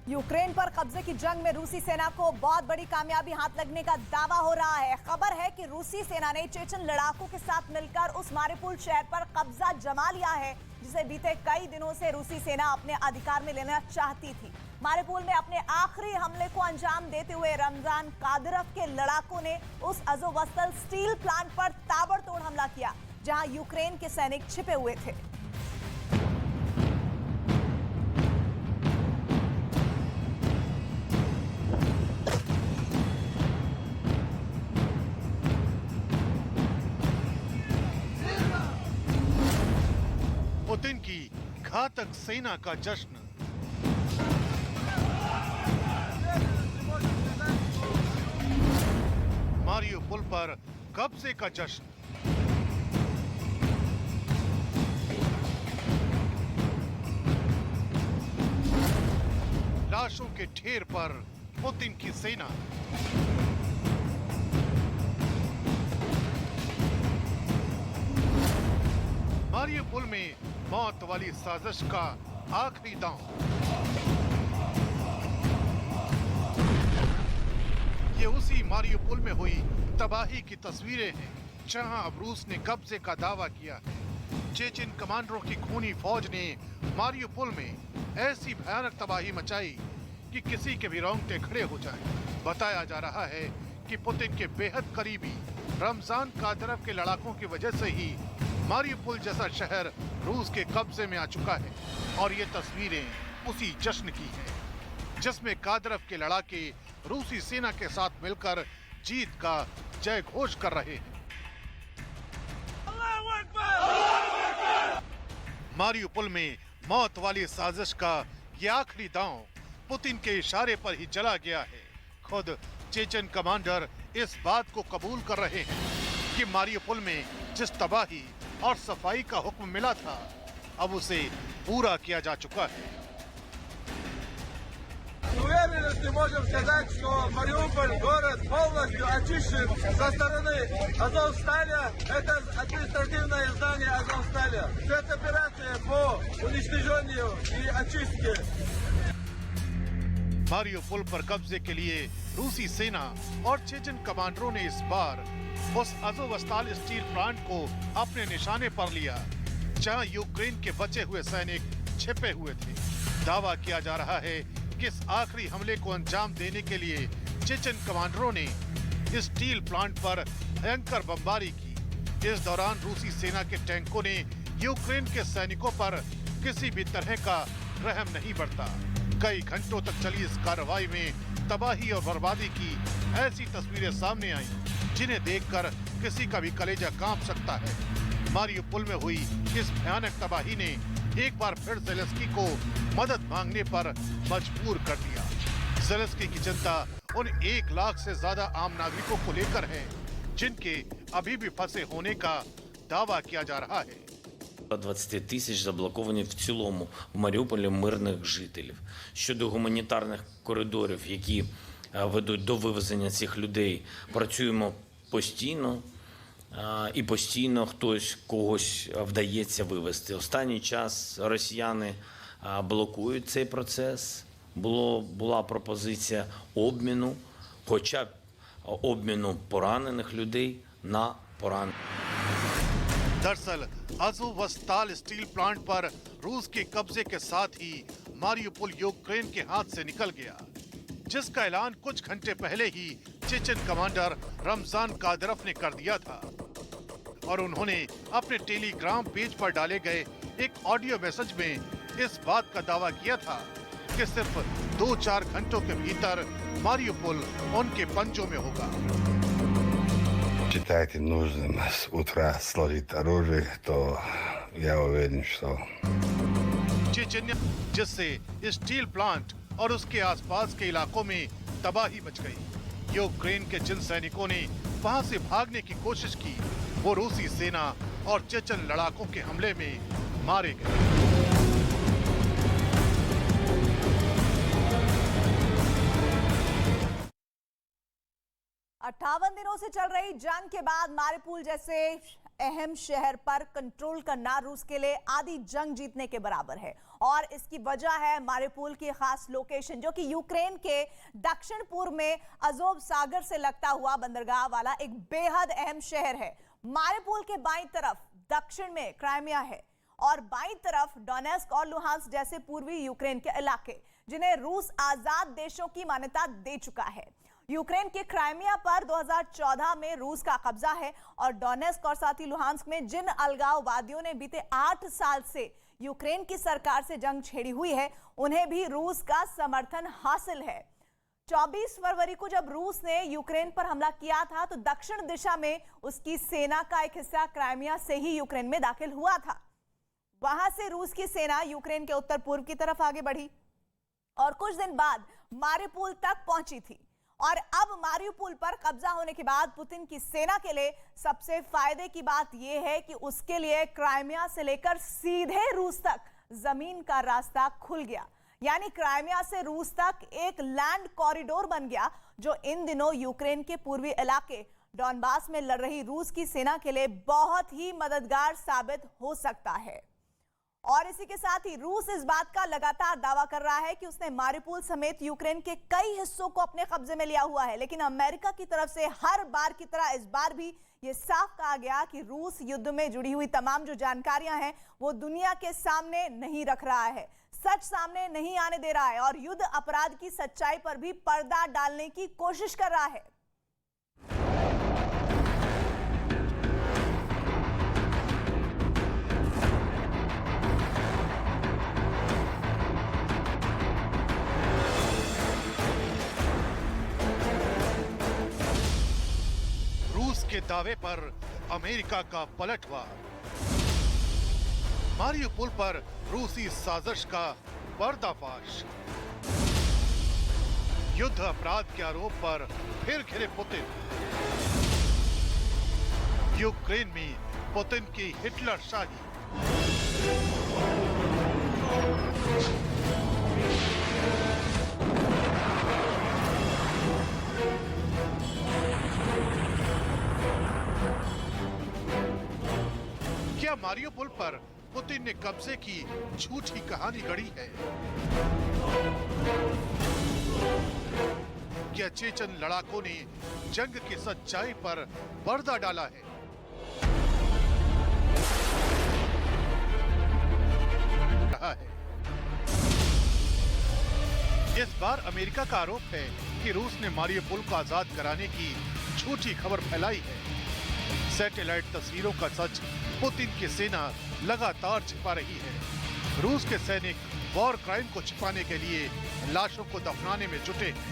Ukraine पर कब्जे की जंग में रूसी सेना को बहुत बड़ी कामयाबी हाथ लगने का दावा हो रहा है। खबर है कि रूसी सेना ने चेचन लड़ाकों के साथ मिलकर उस मारिउपोल शहर पर कब्जा जमा लिया है, जिसे बीते कई दिनों से रूसी सेना अपने अधिकार में लेना चाहती थी। मारिउपोल में अपने आखिरी हमले को अंजाम देते हुए रमजान कादिरोव के लड़ाकों ने उस अज़ोवस्ताल स्टील प्लांट पर ताबड़तोड़ हमला किया, जहां यूक्रेन के सैनिक छिपे हुए थे। पुतिन की घातक सेना का जश्न। मारिउपोल पर कब्जे का जश्न। लाशों के ढेर पर पुतिन की सेना। मारिउपोल में मौत वाली साजिश का आखिरी दांव। ये उसी मारिउपोल में हुई तबाही की तस्वीरें हैं, जहां अब रूस ने कब्जे का दावा किया है। चेचन कमांडरों की खूनी फौज ने मारिउपोल में ऐसी भयानक तबाही मचाई कि किसी के भी रोंगटे खड़े हो जाएं। बताया जा रहा है कि पुतिन के बेहद करीबी रमजान कादिरोव के लड़ाकों की वजह से ही मारिउपोल जैसा शहर रूस के कब्जे में आ चुका है। और ये तस्वीरें उसी जश्न की हैं, जिसमें कादिरोव के लड़ाके रूसी सेना के साथ मिलकर जीत का जय घोष कर रहे हैं। मारिउपोल में मौत वाली साजिश का ये आखिरी दांव पुतिन के इशारे पर ही चला गया है। खुद चेचन कमांडर इस बात को कबूल कर रहे हैं कि मारिउपोल में जिस तबाही और सफाई का हुक्म मिला था, अब उसे पूरा किया जा चुका है। Уверенности можем сказать, что Мариуполь город полностью очищен со стороны Азовсталя. Это административное здание Азовсталя. Спецоперация по уничтожению и очистке. मारिउपोल पर कब्जे के लिए रूसी सेना और चेचन कमांडरों ने इस बार उस अज़ोवस्ताल स्टील प्लांट को अपने निशाने पर लिया, जहां यूक्रेन के बचे हुए सैनिक छिपे हुए थे। दावा किया जा रहा है कि इस आखिरी हमले को अंजाम देने के लिए चेचन कमांडरों ने स्टील प्लांट पर भयंकर बमबारी की। इस दौरान रूसी सेना के टैंकों ने यूक्रेन के सैनिकों पर किसी भी तरह का रहम नहीं बरता। कई घंटों तक चली इस कार्रवाई में तबाही और बर्बादी की ऐसी तस्वीरें सामने आई, जिन्हें देखकर किसी का भी कलेजा कांप सकता है। मारिउपोल में हुई इस भयानक तबाही ने एक बार फिर ज़ेलेंस्की को मदद मांगने पर मजबूर कर दिया। ज़ेलेंस्की की चिंता उन 1 लाख से ज्यादा आम नागरिकों को लेकर है, जिनके अभी भी फंसे होने का दावा किया जा रहा है। 20 тисяч заблоковані в цілому в Маріуполі мирних жителів. Щодо гуманітарних коридорів, які ведуть до вивезення цих людей, працюємо постійно і постійно хтось когось вдається вивезти. Останній час росіяни блокують цей процес. Була пропозиція обміну, хоча б обміну поранених людей на поранених. दरअसल अज़ोवस्ताल स्टील प्लांट पर रूस के कब्जे के साथ ही मारिउपोल यूक्रेन के हाथ से निकल गया, जिसका ऐलान कुछ घंटे पहले ही चेचन कमांडर रमजान कादिरोव ने कर दिया था। और उन्होंने अपने टेलीग्राम पेज पर डाले गए एक ऑडियो मैसेज में इस बात का दावा किया था कि सिर्फ 2-4 घंटों के भीतर मारिउपोल उनके पंजों में होगा। Считаете нужным с утра сложить оружие, то я уверен, что... चेचन्या, जिससे स्टील प्लांट और उसके आसपास के इलाकों में तबाही मच गई। यूक्रेन के जिन सैनिकों ने वहां से भागने की कोशिश की, वो रूसी सेना और चेचन लड़ाकों के हमले में मारे गए। 58 दिनों से चल रही जंग के बाद मारिउपोल जैसे अहम शहर पर कंट्रोल करना रूस के लिए आधी जंग जीतने के बराबर है और इसकी वजह है मारिउपोल की खास लोकेशन, जो कि यूक्रेन के दक्षिण पूर्व में अजोव सागर से लगता हुआ बंदरगाह वाला एक बेहद अहम शहर है। मारिउपोल के बाईं तरफ दक्षिण में क्राइमिया है और बाईं तरफ डोनेस्क और लुहांस्क जैसे पूर्वी यूक्रेन के इलाके, जिन्हें रूस आजाद देशों की मान्यता दे चुका है। यूक्रेन के क्राइमिया पर 2014 में रूस का कब्जा है और डोनेस्क और साथ ही लुहांस्क में जिन अलगाववादियों ने बीते 8 साल से यूक्रेन की सरकार से जंग छेड़ी हुई है, उन्हें भी रूस का समर्थन हासिल है। 24 फरवरी को जब रूस ने यूक्रेन पर हमला किया था तो दक्षिण दिशा में उसकी सेना का एक हिस्सा क्राइमिया से ही यूक्रेन में दाखिल हुआ था। वहां से रूस की सेना यूक्रेन के उत्तर पूर्व की तरफ आगे बढ़ी और कुछ दिन बाद मारिउपोल तक पहुंची थी। और अब मारिउपोल पर कब्जा होने के बाद पुतिन की सेना के लिए सबसे फायदे की बात यह है कि उसके लिए क्राइमिया से लेकर सीधे रूस तक जमीन का रास्ता खुल गया। यानी क्राइमिया से रूस तक एक लैंड कॉरिडोर बन गया, जो इन दिनों यूक्रेन के पूर्वी इलाके डॉनबास में लड़ रही रूस की सेना के लिए बहुत ही मददगार साबित हो सकता है। और इसी के साथ ही रूस इस बात का लगातार दावा कर रहा है कि उसने मारिउपोल समेत यूक्रेन के कई हिस्सों को अपने कब्जे में लिया हुआ है। लेकिन अमेरिका की तरफ से हर बार की तरह इस बार भी ये साफ कहा गया कि रूस युद्ध में जुड़ी हुई तमाम जो जानकारियां हैं वो दुनिया के सामने नहीं रख रहा है, सच सामने नहीं आने दे रहा है और युद्ध अपराध की सच्चाई पर भी पर्दा डालने की कोशिश कर रहा है। के दावे पर अमेरिका का पलटवार, मारिउपोल पर रूसी साजिश का पर्दाफाश, युद्ध अपराध के आरोप पर फिर घिरे पुतिन, यूक्रेन में पुतिन की हिटलर शाही, क्या मारिउपोल पर पुतिन ने कब्जे की झूठी कहानी गढ़ी है? क्या चेचन लड़ाकों ने जंग की सच्चाई पर पर्दा डाला है? रहा है। इस बार अमेरिका का आरोप है कि रूस ने मारिउपोल को आजाद कराने की झूठी खबर फैलाई है। सैटेलाइट तस्वीरों का सच पुतिन की सेना लगातार छिपा रही है। रूस के सैनिक वॉर क्राइम को छिपाने के लिए लाशों को दफनाने में जुटे हैं।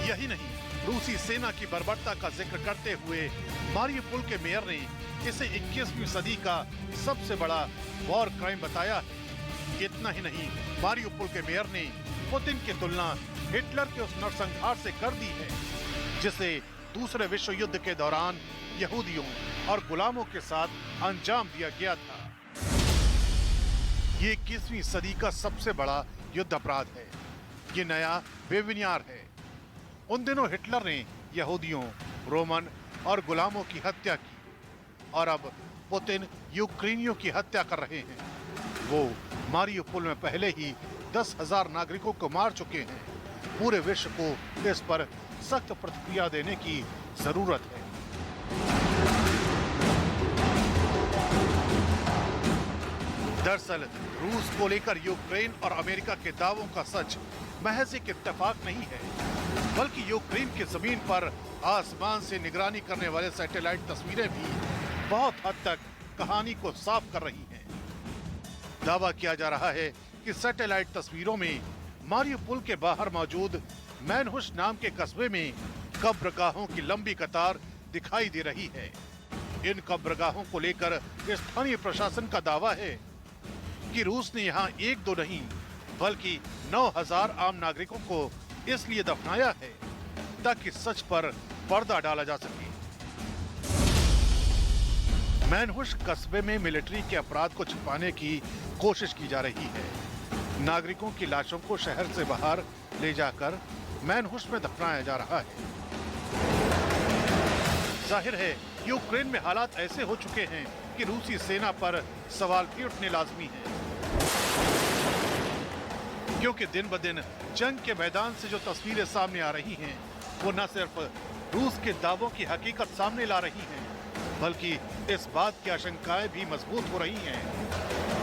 यही नहीं, रूसी सेना की बर्बरता का जिक्र करते हुए मारिउपोल के मेयर ने इसे 21वीं सदी का सबसे बड़ा वॉर क्राइम बताया है। इतना ही नहीं, मारिउपोल के मेयर ने पुतिन की तुलना हिटलर के उस नरसंहार से कर दी है जिसे दूसरे विश्व युद्ध के दौरान यहूदियों और गुलामों के साथ अंजाम दिया गया था। ये 21वीं सदी का सबसे बड़ा युद्ध अपराध है। ये नया बेबुनियाद है। उन दिनों हिटलर ने यहूदियों, रोमन और गुलामों की हत्या की और अब पुतिन यूक्रेनियों की हत्या कर रहे हैं। वो मारिउपोल में पहले ही 10,000 नागरिकों को मार चुके हैं। पूरे विश्व को इस पर सख्त प्रतिक्रिया देने की जरूरत है। दरअसल रूस को लेकर यूक्रेन और अमेरिका के दावों का सच महज एक इत्तेफाक नहीं है, बल्कि यूक्रेन की जमीन पर आसमान से निगरानी करने वाले सैटेलाइट तस्वीरें भी बहुत हद तक कहानी को साफ कर रही हैं। दावा किया जा रहा है कि सैटेलाइट तस्वीरों में मारिउपोल के बाहर मौजूद मैनहुश नाम के कस्बे में कब्रगाहों की लंबी कतार दिखाई दे रही है। इन कब्रगाहों को लेकर स्थानीय प्रशासन का दावा है कि रूस ने यहाँ 1-2 नहीं बल्कि 9,000 आम नागरिकों को इसलिए दफनाया है ताकि सच पर पर्दा डाला जा सके। मैनहुश कस्बे में मिलिट्री के अपराध को छिपाने की कोशिश की जा रही है। नागरिकों की लाशों को शहर से बाहर ले जाकर मैनहुश में दफनाया जा रहा है। जाहिर है यूक्रेन में हालात ऐसे हो चुके हैं कि रूसी सेना पर सवाल भी उठने लाजमी है, क्योंकि दिन ब दिन जंग के मैदान से जो तस्वीरें सामने आ रही हैं वो न सिर्फ रूस के दावों की हकीकत सामने ला रही हैं, बल्कि इस बात की आशंकाएं भी मजबूत हो रही हैं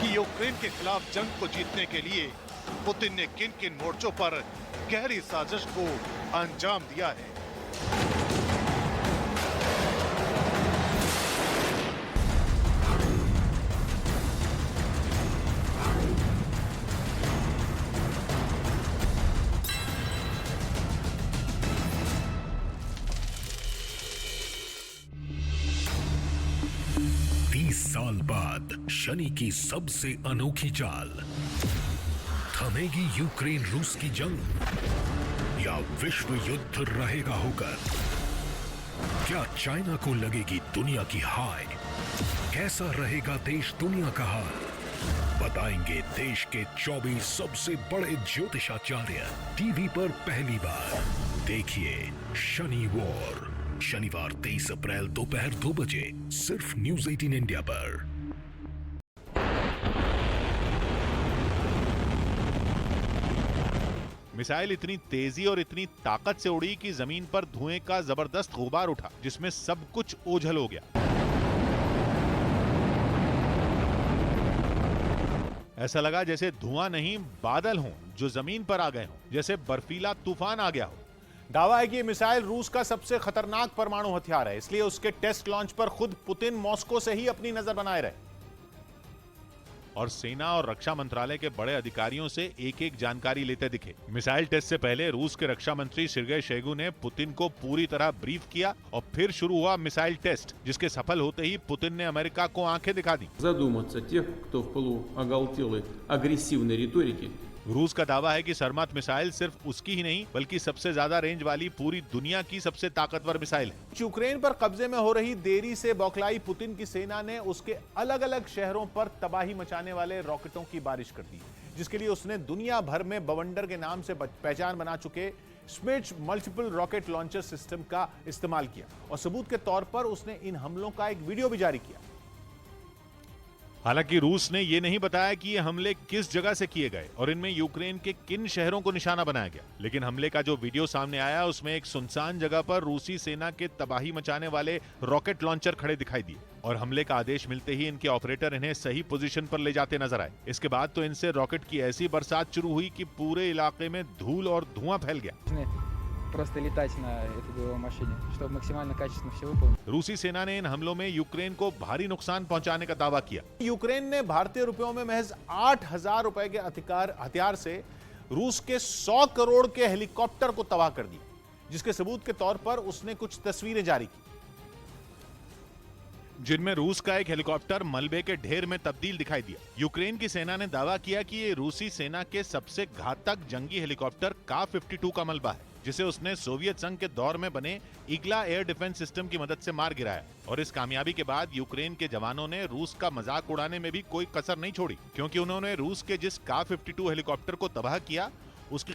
कि यूक्रेन के खिलाफ जंग को जीतने के लिए पुतिन ने किन किन मोर्चों पर गहरी साजिश को अंजाम दिया है। साल बाद शनि की सबसे अनोखी चाल, थमेगी यूक्रेन रूस की जंग या विश्व युद्ध रहेगा होकर? क्या चाइना को लगेगी दुनिया की हाय? कैसा रहेगा देश दुनिया का हाल? बताएंगे देश के 24 सबसे बड़े ज्योतिषाचार्य टीवी पर पहली बार। देखिए शनि वॉर, शनिवार 23 अप्रैल दोपहर 2 बजे सिर्फ न्यूज 18 इंडिया पर। मिसाइल इतनी तेजी और इतनी ताकत से उड़ी कि जमीन पर धुएं का जबरदस्त गुबार उठा, जिसमें सब कुछ ओझल हो गया। ऐसा लगा जैसे धुआं नहीं बादल हों जो जमीन पर आ गए हों, जैसे बर्फीला तूफान आ गया हो। दावा है कि ये मिसाइल रूस का सबसे खतरनाक परमाणु हथियार है, इसलिए उसके टेस्ट लॉन्च पर खुद पुतिन मॉस्को से ही अपनी नजर बनाए रहे। और सेना और रक्षा मंत्रालय के बड़े अधिकारियों से एक एक जानकारी लेते दिखे। मिसाइल टेस्ट से पहले रूस के रक्षा मंत्री सर्गेई शोइगु ने पुतिन को पूरी तरह ब्रीफ किया और फिर शुरू हुआ मिसाइल टेस्ट, जिसके सफल होते ही पुतिन ने अमेरिका को आंखें दिखा दी। Задуматься тех, кто в пылу оголтелой агрессивной риторики रूस का दावा है कि सरमत मिसाइल सिर्फ उसकी ही नहीं बल्कि सबसे ज्यादा रेंज वाली पूरी दुनिया की सबसे ताकतवर मिसाइल है। यूक्रेन पर कब्जे में हो रही देरी से बौखलाई पुतिन की सेना ने उसके अलग अलग शहरों पर तबाही मचाने वाले रॉकेटों की बारिश कर दी, जिसके लिए उसने दुनिया भर में बवंडर के नाम से पहचान बना चुके स्मिट्ज मल्टीपल रॉकेट लॉन्चर सिस्टम का इस्तेमाल किया और सबूत के तौर पर उसने इन हमलों का एक वीडियो भी जारी किया। हालांकि रूस ने यह नहीं बताया कि ये हमले किस जगह से किए गए और इनमें यूक्रेन के किन शहरों को निशाना बनाया गया, लेकिन हमले का जो वीडियो सामने आया उसमें एक सुनसान जगह पर रूसी सेना के तबाही मचाने वाले रॉकेट लॉन्चर खड़े दिखाई दिए और हमले का आदेश मिलते ही इनके ऑपरेटर इन्हें सही पोजीशन पर ले जाते नजर आए। इसके बाद तो इनसे रॉकेट की ऐसी बरसात शुरू हुई कि पूरे इलाके में धूल और धुआं फैल गया। просто летать на этой боевой машине, чтобы максимально качественно все выполнить। रूसी सेना ने इन हमलों में यूक्रेन को भारी नुकसान पहुंचाने का दावा किया। यूक्रेन ने भारतीय रुपयों में महज 8,000 रुपए के हथियार से रूस के 100 करोड़ के हेलीकॉप्टर को तबाह कर दिया, जिसके सबूत के तौर पर उसने कुछ तस्वीरें जारी की, जिनमें रूस का एक हेलीकॉप्टर मलबे के ढेर में तब्दील दिखाई दिया। यूक्रेन की सेना ने दावा किया कि ये रूसी सेना के सबसे घातक जंगी हेलीकॉप्टर का-52 का मलबा है, जिसे उसने सोवियत संघ के दौर में बने इग्ला एयर डिफेंस सिस्टम की मदद से मार गिराया। और इस कामयाबी के बाद यूक्रेन के जवानों ने रूस का मजाक उड़ाने में भी कोई कसर नहीं छोड़ी, क्योंकि उन्होंने रूस के जिस का-52 हेलीकॉप्टर को तबाह किया उसकी